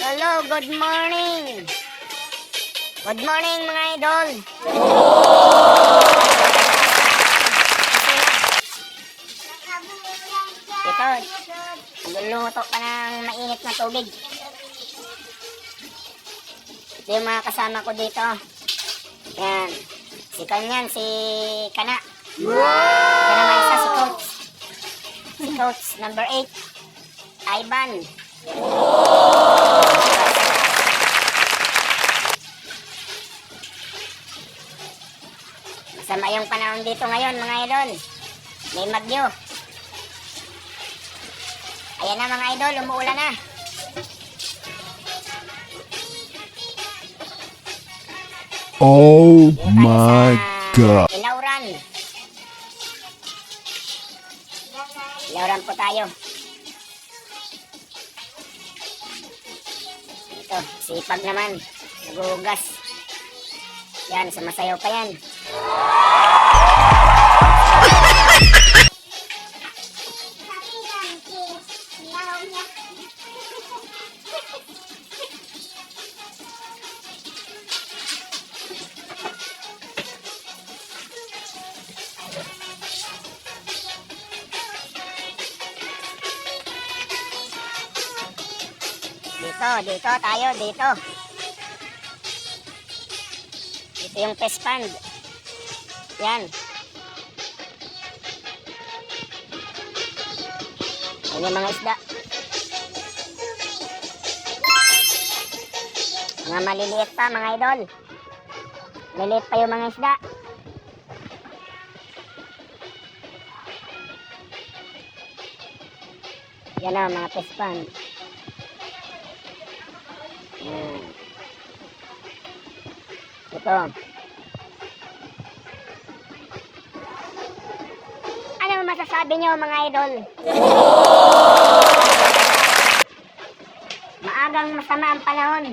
Hello, good morning. Good morning mga idol. Ito, nagluluto pa ng mainit na tubig. Ito yung mga kasama ko dito. Yan. Si Kanyan, si Kana. Yan naman isa, si Coach. Si Coach number 8. Ivan. Masama yung panahon dito ngayon mga idol. May bagyo. Ayan na mga idol, umuulan na. Oh my God. Ilauran. Ilauran po tayo. Ito, sipag naman. Naguhugas. Yan, sumasayaw pa yan. Dito tayo, dito. Ito yung fish pond. Yan. Yan yung mga isda. Mga maliliit pa, mga idol. Maliliit pa yung mga isda. Yan o, mga fish pond. Yan. Ito. Ano masasabi nyo mga idol? Maagang masama ang panahon.